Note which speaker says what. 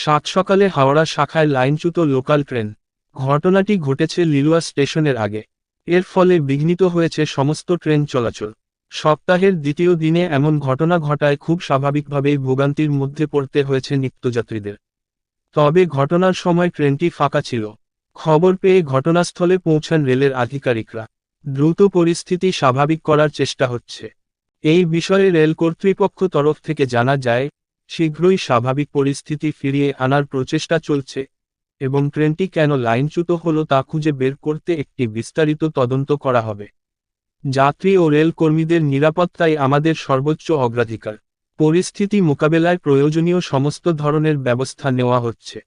Speaker 1: সাত সকালে হাওড়া শাখায় লাইনচ্যুত লোকাল ট্রেন। ঘটনাটি ঘটেছে লিলুয়া স্টেশনের আগে। এর ফলে বিঘ্নিত হয়েছে সমস্ত ট্রেন চলাচল। সপ্তাহের দ্বিতীয় দিনে এমন ঘটনা ঘটায় খুব স্বাভাবিকভাবেই ভোগান্তির মধ্যে পড়তে হয়েছে নিত্যযাত্রীদের। তবে ঘটনার সময় ট্রেনটি ফাঁকা ছিল। খবর পেয়ে ঘটনাস্থলে পৌঁছান রেলের আধিকারিকরা। দ্রুত পরিস্থিতি স্বাভাবিক করার চেষ্টা হচ্ছে। এই বিষয়ে রেল কর্তৃপক্ষ তরফ থেকে জানা যায়, শীঘ্রই স্বাভাবিক পরিস্থিতি ফিরিয়ে আনার প্রচেষ্টা চলছে এবং ট্রেনটি কেন লাইনচ্যুত হলো তা খুঁজে বের করতে একটি বিস্তারিত তদন্ত করা হবে। যাত্রী ও রেল কর্মীদের নিরাপত্তাই আমাদের সর্বোচ্চ অগ্রাধিকার। পরিস্থিতি মোকাবেলায় প্রয়োজনীয় সমস্ত ধরনের ব্যবস্থা নেওয়া হচ্ছে।